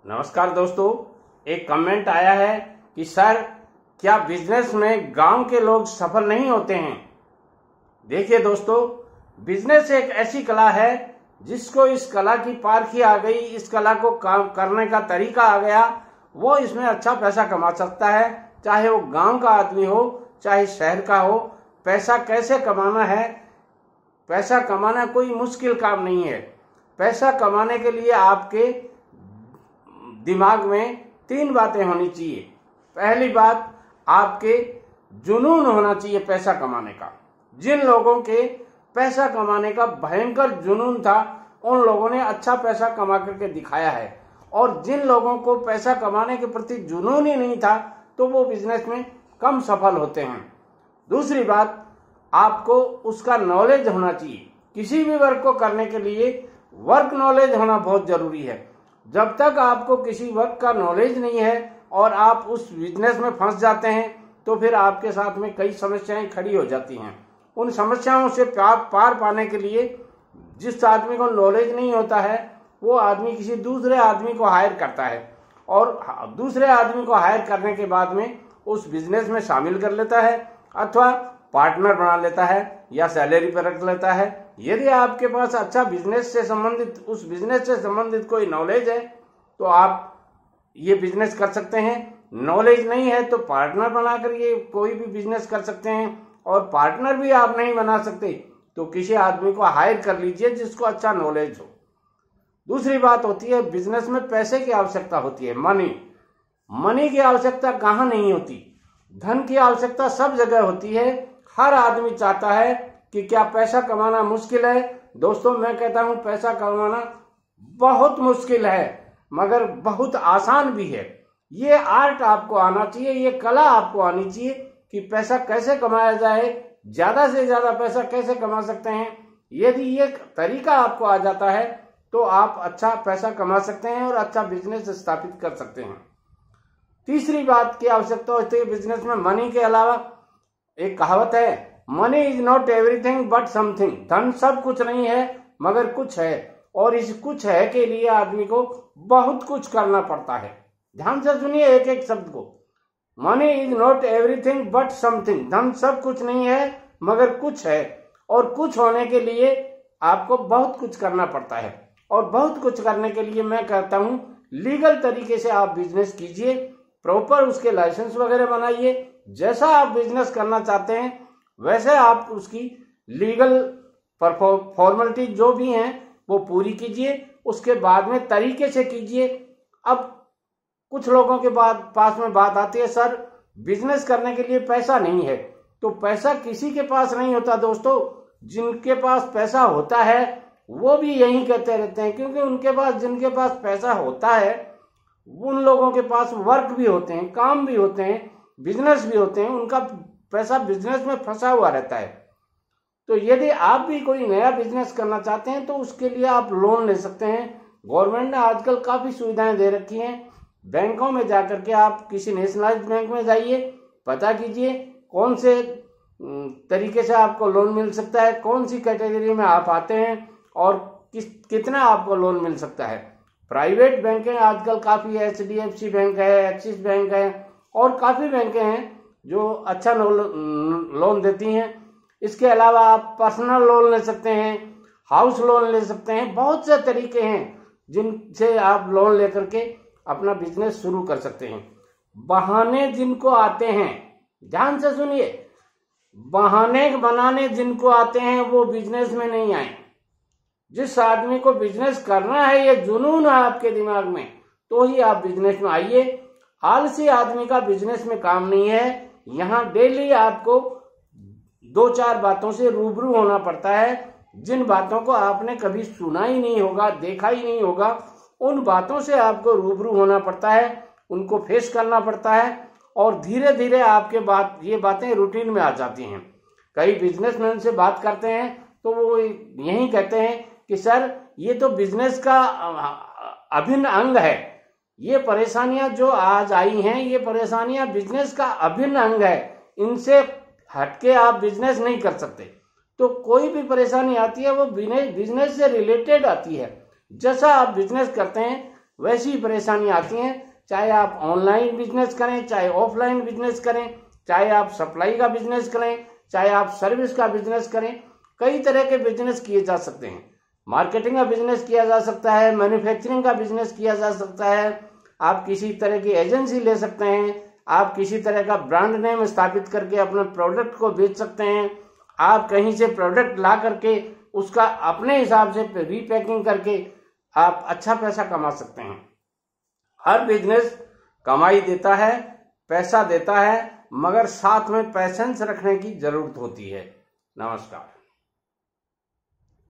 नमस्कार दोस्तों, एक कमेंट आया है कि सर क्या बिजनेस में गांव के लोग सफल नहीं होते हैं। देखिए दोस्तों, बिजनेस एक ऐसी कला है जिसको इस कला की पारखी आ गई, इस कला को काम करने का तरीका आ गया, वो इसमें अच्छा पैसा कमा सकता है। चाहे वो गांव का आदमी हो चाहे शहर का हो, पैसा कैसे कमाना है। पैसा कमाना कोई मुश्किल काम नहीं है। पैसा कमाने के लिए आपके दिमाग में 3 बातें होनी चाहिए। पहली बात, आपके जुनून होना चाहिए पैसा कमाने का। जिन लोगों के पैसा कमाने का भयंकर जुनून था, उन लोगों ने अच्छा पैसा कमा करके दिखाया है। और जिन लोगों को पैसा कमाने के प्रति जुनून ही नहीं था, तो वो बिजनेस में कम सफल होते हैं। दूसरी बात, आपको उसका नॉलेज होना चाहिए। किसी भी वर्क को करने के लिए वर्क नॉलेज होना बहुत जरूरी है। जब तक आपको किसी वर्क का नॉलेज नहीं है और आप उस बिजनेस में फंस जाते हैं, तो फिर आपके साथ में कई समस्याएं खड़ी हो जाती हैं। उन समस्याओं से पार पाने के लिए जिस आदमी को नॉलेज नहीं होता है, वो आदमी किसी दूसरे आदमी को हायर करता है और दूसरे आदमी को हायर करने के बाद में उस बिजनेस में शामिल कर लेता है, अथवा पार्टनर बना लेता है या सैलरी पर रख लेता है। यदि आपके पास अच्छा बिजनेस से संबंधित, उस बिजनेस से संबंधित कोई नॉलेज है, तो आप ये बिजनेस कर सकते हैं। नॉलेज नहीं है तो पार्टनर बनाकर ये कोई भी बिजनेस कर सकते हैं। और पार्टनर भी आप नहीं बना सकते तो किसी आदमी को हायर कर लीजिए जिसको अच्छा नॉलेज हो। दूसरी बात होती है, बिजनेस में पैसे की आवश्यकता होती है, मनी की आवश्यकता कहाँ नहीं होती। धन की आवश्यकता सब जगह होती है। हर आदमी चाहता है कि क्या पैसा कमाना मुश्किल है। दोस्तों, मैं कहता हूं पैसा कमाना बहुत मुश्किल है, मगर बहुत आसान भी है। ये आर्ट आपको आना चाहिए, ये कला आपको आनी चाहिए कि पैसा कैसे कमाया जाए, ज्यादा से ज्यादा पैसा कैसे कमा सकते हैं। यदि ये तरीका आपको आ जाता है तो आप अच्छा पैसा कमा सकते हैं और अच्छा बिजनेस स्थापित कर सकते हैं। तीसरी बात की आवश्यकता होती है बिजनेस में मनी के अलावा। एक कहावत है, money is not everything but something. धन सब कुछ नहीं है मगर कुछ है, और इस कुछ है के लिए आदमी को बहुत कुछ करना पड़ता है। ध्यान से सुनिए एक एक शब्द को। Money is not everything but something. धन सब कुछ नहीं है मगर कुछ है, और कुछ होने के लिए आपको बहुत कुछ करना पड़ता है। और बहुत कुछ करने के लिए मैं कहता हूं लीगल तरीके से आप बिजनेस कीजिए, प्रॉपर उसके लाइसेंस वगैरह बनाइए। जैसा आप बिजनेस करना चाहते हैं वैसे आप उसकी लीगल फॉर्मेलिटी जो भी हैं वो पूरी कीजिए। उसके बाद में तरीके से कीजिए। अब कुछ लोगों के पास में बात आती है, सर बिजनेस करने के लिए पैसा नहीं है। तो पैसा किसी के पास नहीं होता दोस्तों। जिनके पास पैसा होता है वो भी यही कहते रहते हैं, क्योंकि जिनके पास पैसा होता है उन लोगों के पास वर्क भी होते हैं, काम भी होते हैं, बिजनेस भी होते हैं। उनका पैसा बिजनेस में फंसा हुआ रहता है। तो यदि आप भी कोई नया बिजनेस करना चाहते हैं तो उसके लिए आप लोन ले सकते हैं। गवर्नमेंट ने आजकल काफी सुविधाएं दे रखी हैं। बैंकों में जाकर के आप किसी नेशनलाइज्ड बैंक में जाइए, पता कीजिए कौन से तरीके से आपको लोन मिल सकता है, कौन सी कैटेगरी में आप आते हैं और कितना आपको लोन मिल सकता है। प्राइवेट बैंकें आजकल काफी है, HDFC बैंक है, एक्सिस बैंक है, और काफी बैंकें हैं जो अच्छा लोन देती हैं। इसके अलावा आप पर्सनल लोन ले सकते हैं, हाउस लोन ले सकते हैं। बहुत से तरीके हैं जिनसे आप लोन लेकर के अपना बिजनेस शुरू कर सकते हैं। बहाने जिनको आते हैं, ध्यान से सुनिए, बहाने बनाने जिनको आते हैं वो बिजनेस में नहीं आए। जिस आदमी को बिजनेस करना है, ये जुनून है आपके दिमाग में, तो ही आप बिजनेस में आइए। आलसी आदमी का बिजनेस में काम नहीं है। यहाँ डेली आपको 2-4 बातों से रूबरू होना पड़ता है, जिन बातों को आपने कभी सुना ही नहीं होगा, देखा ही नहीं होगा। उन बातों से आपको रूबरू होना पड़ता है, उनको फेस करना पड़ता है, और धीरे धीरे आपके ये बातें रूटीन में आ जाती हैं। कई बिजनेसमैन से बात करते हैं तो वो यही कहते हैं कि सर ये तो बिजनेस का अभिन्न अंग है। ये परेशानियां जो आज आई हैं, ये परेशानियां बिजनेस का अभिन्न अंग है। इनसे हटके आप बिजनेस नहीं कर सकते। तो कोई भी परेशानी आती है वो बिजनेस से रिलेटेड आती है। जैसा आप बिजनेस करते हैं वैसी परेशानी आती हैं। चाहे आप ऑनलाइन बिजनेस करें, चाहे ऑफलाइन बिजनेस करें, चाहे आप सप्लाई का बिजनेस करें, चाहे आप सर्विस का बिजनेस करें, कई तरह के बिजनेस किए जा सकते हैं। मार्केटिंग का बिजनेस किया जा सकता है, मैन्युफैक्चरिंग का बिजनेस किया जा सकता है, आप किसी तरह की एजेंसी ले सकते हैं, आप किसी तरह का ब्रांड नेम स्थापित करके अपने प्रोडक्ट को बेच सकते हैं, आप कहीं से प्रोडक्ट ला करके उसका अपने हिसाब से रीपैकिंग करके आप अच्छा पैसा कमा सकते हैं। हर बिजनेस कमाई देता है, पैसा देता है, मगर साथ में पैशंस रखने की जरूरत होती है। नमस्कार।